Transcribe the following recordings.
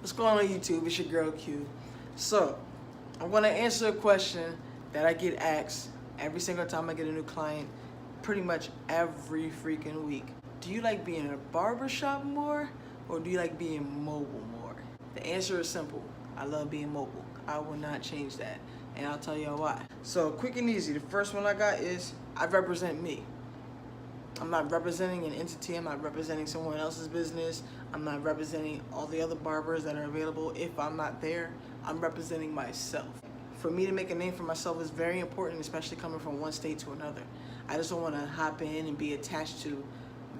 What's going on YouTube? It's your girl Q. So, I'm going to answer a question that I get asked every single time I get a new client, pretty much every freaking week. Do you like being in a barber shop more, or do you like being mobile more? The answer is simple. I love being mobile. I will not change that, and I'll tell y'all why. So, quick and easy. The first one I got is I represent me. I'm not representing an entity, I'm not representing someone else's business, I'm not representing all the other barbers that are available. If I'm not there, I'm representing myself. For me to make a name for myself is very important, especially coming from one state to another. I just don't want to hop in and be attached to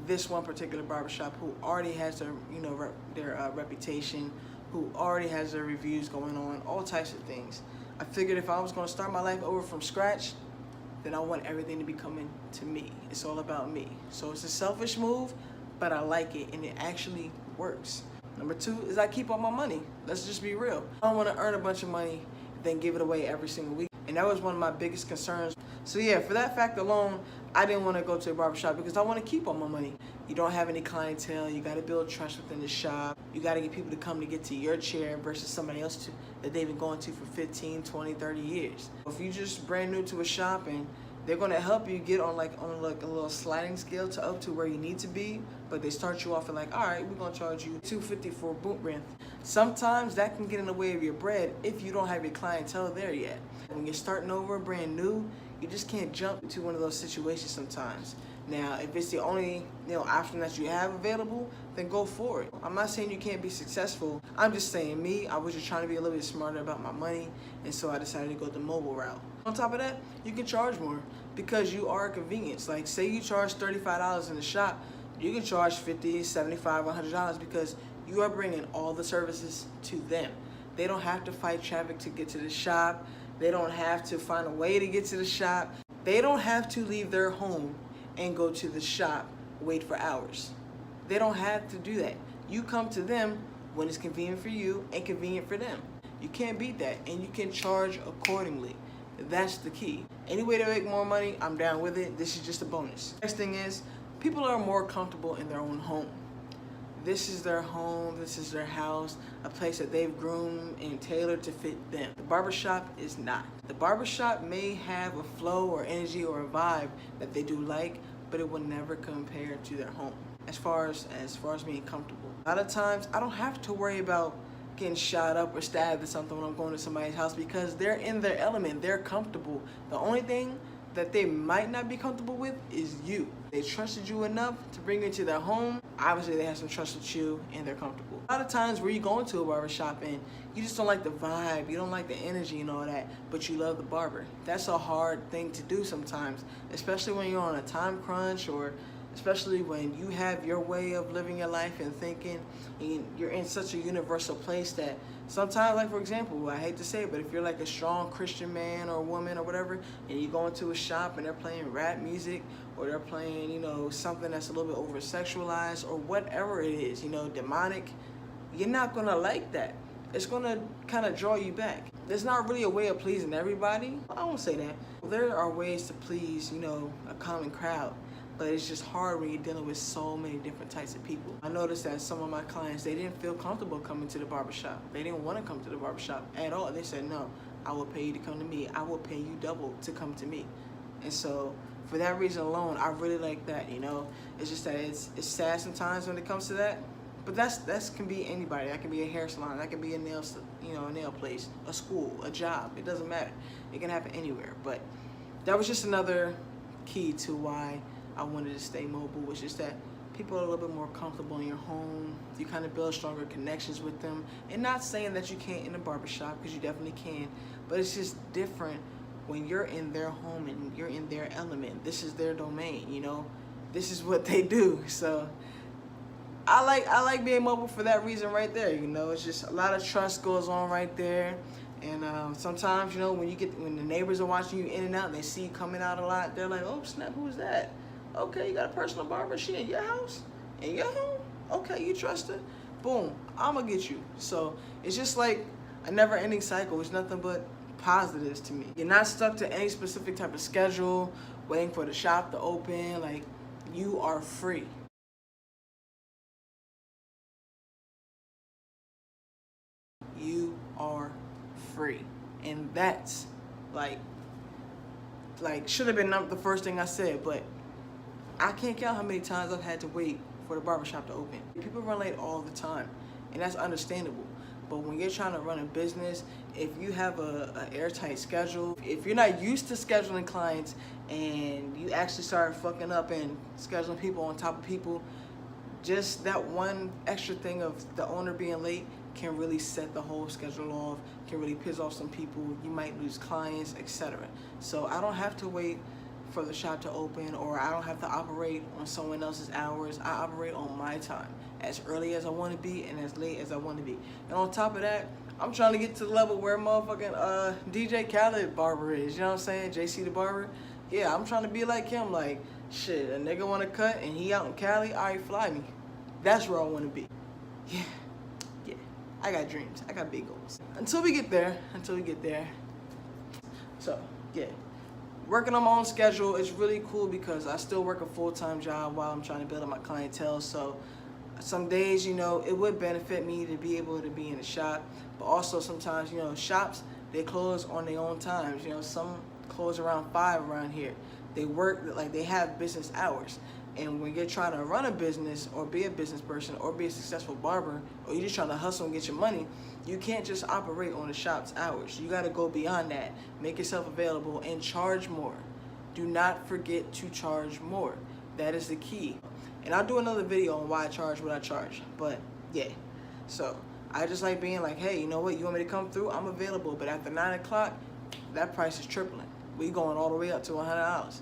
this one particular barbershop who already has their, reputation, who already has their reviews going on, all types of things. I figured if I was going to start my life over from scratch, then I want everything to be coming to me. It's all about me. So it's a selfish move, but I like it, and it actually works. Number two is I keep all my money. Let's just be real. I don't want to earn a bunch of money, then give it away every single week. And that was one of my biggest concerns. So yeah, for that fact alone, I didn't want to go to a barbershop because I want to keep all my money. You don't have any clientele, you got to build trust within the shop. You got to get people to come to get to your chair versus somebody else that they've been going to for 15, 20, 30 years. If you just brand new to a shop and they're going to help you get on a little sliding scale to up to where you need to be, but they start you off at like, all right, we're going to charge you $250 for a boot rent. Sometimes that can get in the way of your bread if you don't have your clientele there yet. When you're starting over brand new, you just can't jump into one of those situations sometimes. Now, if it's the only option that you have available, then go for it. I'm not saying you can't be successful. I'm just saying I was just trying to be a little bit smarter about my money, and so I decided to go the mobile route. On top of that, you can charge more because you are a convenience. Like, say you charge $35 in the shop, you can charge $50, $75, $100 because you are bringing all the services to them. They don't have to fight traffic to get to the shop. They don't have to find a way to get to the shop. They don't have to leave their home and go to the shop, wait for hours. They don't have to do that. You come to them when it's convenient for you and convenient for them. You can't beat that, and you can charge accordingly. That's the key. Any way to make more money, I'm down with it. This is just a bonus. Next thing is, people are more comfortable in their own home. This is their home, this is their house, a place that they've groomed and tailored to fit them. The barbershop is not. The barbershop may have a flow or energy or a vibe that they do like, but it will never compare to their home as far as being comfortable. A lot of times, I don't have to worry about getting shot up or stabbed or something when I'm going to somebody's house because they're in their element, they're comfortable. The only thing that they might not be comfortable with is you. They trusted you enough to bring you into their home. Obviously, they have some trust with you and they're comfortable. A lot of times where you go into a barbershop and you just don't like the vibe, you don't like the energy and all that, but you love the barber. That's a hard thing to do sometimes, especially when you're on a time crunch, or especially when you have your way of living your life and thinking, and you're in such a universal place that sometimes, like for example, I hate to say it, but if you're like a strong Christian man or woman or whatever, and you go into a shop and they're playing rap music, or they're playing, something that's a little bit over sexualized or whatever it is, demonic, you're not gonna like that. It's gonna kind of draw you back. There's not really a way of pleasing everybody. I won't say that. There are ways to please, a common crowd. But it's just hard when you're dealing with so many different types of people. I noticed that some of my clients, they didn't feel comfortable coming to the barbershop. They didn't want to come to the barbershop at all. They said, no, I will pay you to come to me. I will pay you double to come to me. And so for that reason alone, I really like that, It's just that it's sad sometimes when it comes to that. But that can be anybody. That can be a hair salon. That can be a nail place, a school, a job. It doesn't matter. It can happen anywhere. But that was just another key to why I wanted to stay mobile, was just that people are a little bit more comfortable in your home. You kind of build stronger connections with them. And not saying that you can't in a barbershop, because you definitely can, but it's just different when you're in their home and you're in their element. This is their domain, This is what they do. So I like being mobile for that reason right there, It's just a lot of trust goes on right there. And sometimes, when the neighbors are watching you in and out and they see you coming out a lot, they're like, oh snap, who's that? Okay, you got a personal barber, she in your house? In your home? Okay, you trust her? Boom, I'ma get you. So it's just like a never-ending cycle. It's nothing but positives to me. You're not stuck to any specific type of schedule, waiting for the shop to open. Like, you are free. free. And that's like should have been the first thing I said, but I can't count how many times I've had to wait for the barbershop to open. People run late all the time, and that's understandable. But when you're trying to run a business, if you have a airtight schedule, if you're not used to scheduling clients and you actually start fucking up and scheduling people on top of people, just that one extra thing of the owner being late can really set the whole schedule off, can really piss off some people. You might lose clients, etc. So I don't have to wait for the shop to open, or I don't have to operate on someone else's hours. I operate on my time, as early as I want to be and as late as I want to be. And on top of that, I'm trying to get to the level where motherfucking DJ Khaled Barber is. You know what I'm saying? JC the Barber. Yeah, I'm trying to be like him. Like, shit, a nigga want to cut and he out in Cali, all right, fly me. That's where I want to be. Yeah. I got dreams. I got big goals. Until we get there. So, yeah. Working on my own schedule is really cool because I still work a full-time job while I'm trying to build up my clientele. So some days, you know, it would benefit me to be able to be in the shop. But also sometimes, you know, shops, they close on their own times. You know, some close around 5 around here. They work, like they have business hours. And when you're trying to run a business or be a business person or be a successful barber, or you're just trying to hustle and get your money, you can't just operate on the shop's hours. You got to go beyond that, make yourself available, and charge more. Do not forget to charge more. That is the key. And I'll do another video on why I charge what I charge. But yeah, so I just like being like, hey, you know what? You want me to come through? I'm available. But after 9 o'clock, that price is tripling. We going all the way up to $100.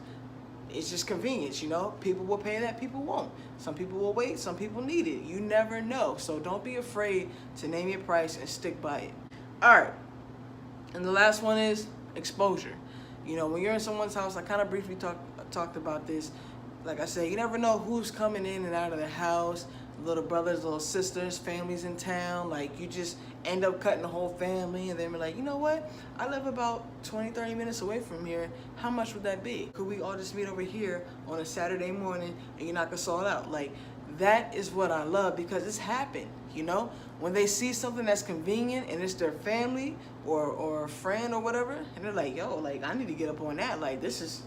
It's just convenience, you know? People will pay that, people won't. Some people will wait, some people need it. You never know. So don't be afraid to name your price and stick by it. All right. And the last one is exposure. You know, when you're in someone's house, I kind of briefly talked about this. Like I said, you never know who's coming in and out of the house. Little brothers, little sisters, families in town. Like, you just end up cutting the whole family, and then we're like, you know what? I live about 20, 30 minutes away from here. How much would that be? Could we all just meet over here on a Saturday morning and you knock us all out? Like, that is what I love, because it's happened, you know? When they see something that's convenient and it's their family or a friend or whatever, and they're like, yo, like, I need to get up on that. Like, this is,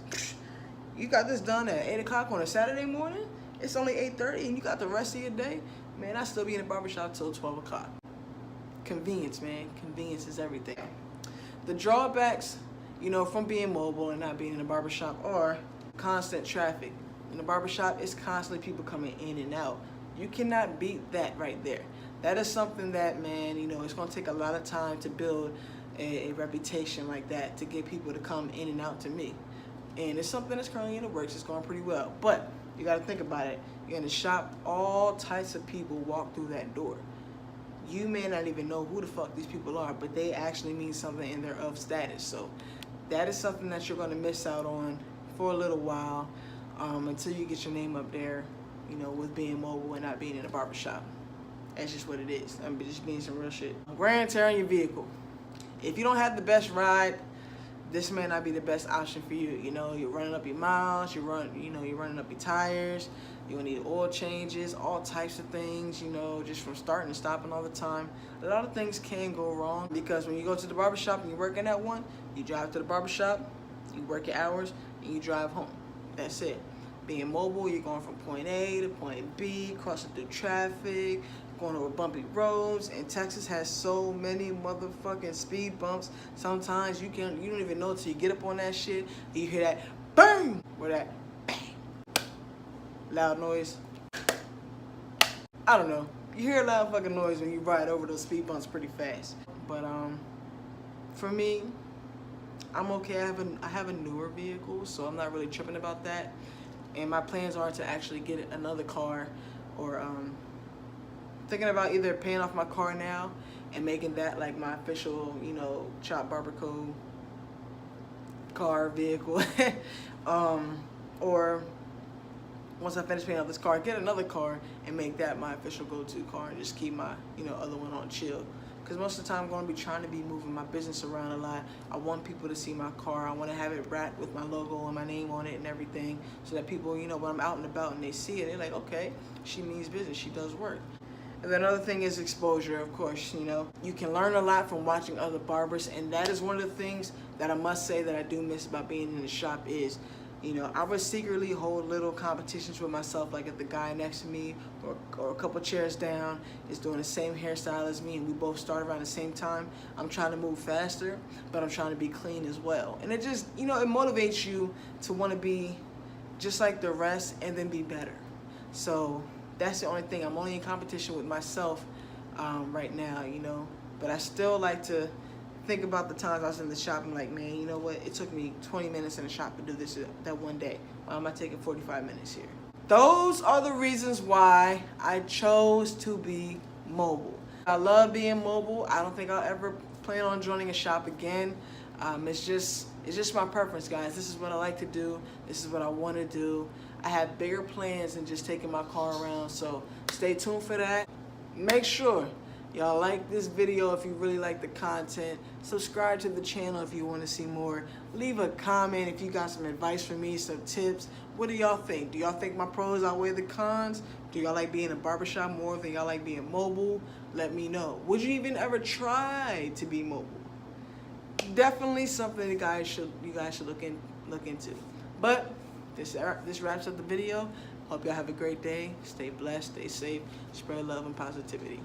you got this done at 8 o'clock on a Saturday morning? It's only 8:30 and you got the rest of your day? Man, I still be in the barbershop till 12 o'clock. Convenience, man. Convenience is everything. The drawbacks, you know, from being mobile and not being in the barbershop are constant traffic. In the barbershop, it's constantly people coming in and out. You cannot beat that right there. That is something that, man, you know, it's going to take a lot of time to build a reputation like that, to get people to come in and out to me. And it's something that's currently in the works. It's going pretty well. But you got to think about it. You're in the shop, all types of people walk through that door. You may not even know who the fuck these people are, but they actually mean something and they're of status. So that is something that you're going to miss out on for a little while, until you get your name up there, you know, with being mobile and not being in a barbershop. That's just what it is. I'm just being some real shit. Wear and tear on your vehicle. If you don't have the best ride, this may not be the best option for you. You know, you're running up your miles, you're running up your tires, you're gonna need oil changes, all types of things, you know, just from starting and stopping all the time. A lot of things can go wrong, because when you go to the barbershop and you're working at one, you drive to the barbershop, you work your hours, and you drive home. That's it. Being mobile, you're going from point A to point B, crossing through traffic, going over bumpy roads, and Texas has so many motherfucking speed bumps. Sometimes you don't even know until you get up on that shit, and you hear that bang or that bang, loud noise. I don't know. You hear a loud fucking noise when you ride over those speed bumps pretty fast. But for me, I'm okay. I have a newer vehicle, so I'm not really tripping about that. And my plans are to actually get another car, or thinking about either paying off my car now and making that like my official, you know, Chop Barber Co. car vehicle, or once I finish paying off this car, get another car and make that my official go-to car, and just keep my, you know, other one on chill. Because most of the time I'm going to be trying to be moving my business around a lot. I want people to see my car. I want to have it wrapped with my logo and my name on it and everything, so that people, you know, when I'm out and about and they see it, they're like, okay, she means business, she does work. And then another thing is exposure, of course. You know, you can learn a lot from watching other barbers, and that is one of the things that I must say that I do miss about being in the shop is, you know, I would secretly hold little competitions with myself, like if the guy next to me or a couple chairs down is doing the same hairstyle as me and we both start around the same time, I'm trying to move faster, but I'm trying to be clean as well. And it just, you know, it motivates you to want to be just like the rest and then be better. So that's the only thing. I'm only in competition with myself right now, you know. But I still like to think about the times I was in the shop and like, man, you know what? It took me 20 minutes in the shop to do this that one day. Why am I taking 45 minutes here? Those are the reasons why I chose to be mobile. I love being mobile. I don't think I'll ever plan on joining a shop again. It's just my preference, guys. This is what I like to do. This is what I want to do. I have bigger plans than just taking my car around, so stay tuned for that. Make sure y'all like this video if you really like the content. Subscribe to the channel if you want to see more. Leave a comment if you got some advice for me, some tips. What do y'all think? Do y'all think my pros outweigh the cons? Do y'all like being in a barbershop more than y'all like being mobile? Let me know. Would you even ever try to be mobile? Definitely something you guys should look into. But this wraps up the video. Hope y'all have a great day. Stay blessed, stay safe, spread love and positivity.